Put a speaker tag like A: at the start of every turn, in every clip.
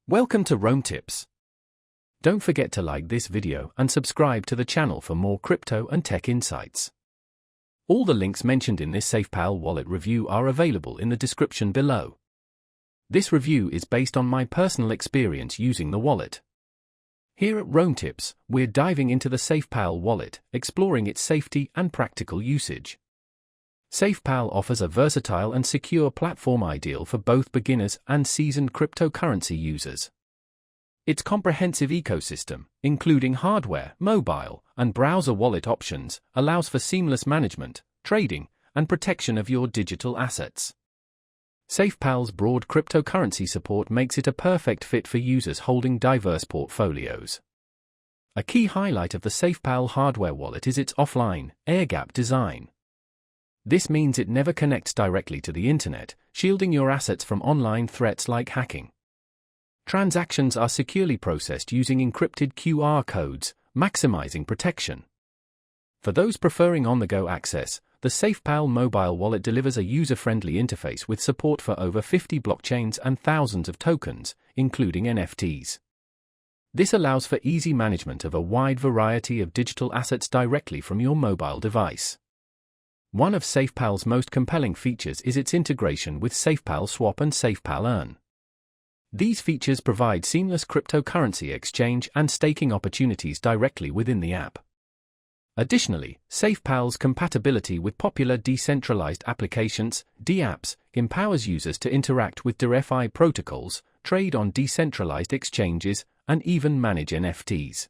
A: Welcome to Rome Tips. Don't forget to like this video and subscribe to the channel for more crypto and tech insights. All the links mentioned in this Safepal wallet review are available in the description below. This review is based on my personal experience using the wallet. Here at Rome Tips, we're diving into the Safepal wallet, exploring its safety and practical usage. Safepal offers a versatile and secure platform ideal for both beginners and seasoned cryptocurrency users. Its comprehensive ecosystem, including hardware, mobile, and browser wallet options, allows for seamless management, trading, and protection of your digital assets. Safepal's broad cryptocurrency support makes it a perfect fit for users holding diverse portfolios. A key highlight of the Safepal hardware wallet is its offline, air-gapped design. This means it never connects directly to the internet, shielding your assets from online threats like hacking. Transactions are securely processed using encrypted QR codes, maximizing protection. For those preferring on-the-go access, the Safepal mobile wallet delivers a user-friendly interface with support for over 50 blockchains and thousands of tokens, including NFTs. This allows for easy management of a wide variety of digital assets directly from your mobile device. One of Safepal's most compelling features is its integration with Safepal Swap and Safepal Earn. These features provide seamless cryptocurrency exchange and staking opportunities directly within the app. Additionally, Safepal's compatibility with popular decentralized applications, DApps, empowers users to interact with DeFi protocols, trade on decentralized exchanges, and even manage NFTs.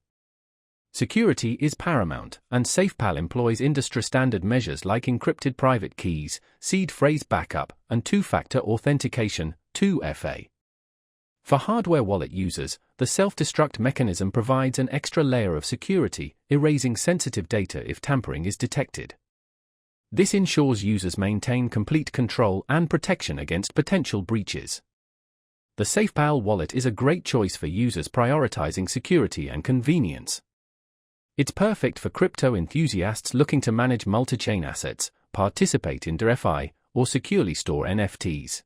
A: Security is paramount, and Safepal employs industry-standard measures like encrypted private keys, seed phrase backup, and two-factor authentication, 2FA. For hardware wallet users, the self-destruct mechanism provides an extra layer of security, erasing sensitive data if tampering is detected. This ensures users maintain complete control and protection against potential breaches. The Safepal wallet is a great choice for users prioritizing security and convenience. It's perfect for crypto enthusiasts looking to manage multi-chain assets, participate in DeFi, or securely store NFTs.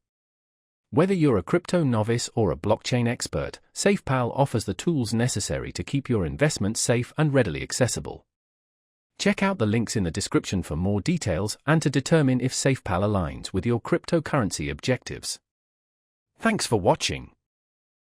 A: Whether you're a crypto novice or a blockchain expert, Safepal offers the tools necessary to keep your investments safe and readily accessible. Check out the links in the description for more details and to determine if Safepal aligns with your cryptocurrency objectives. Thanks for watching.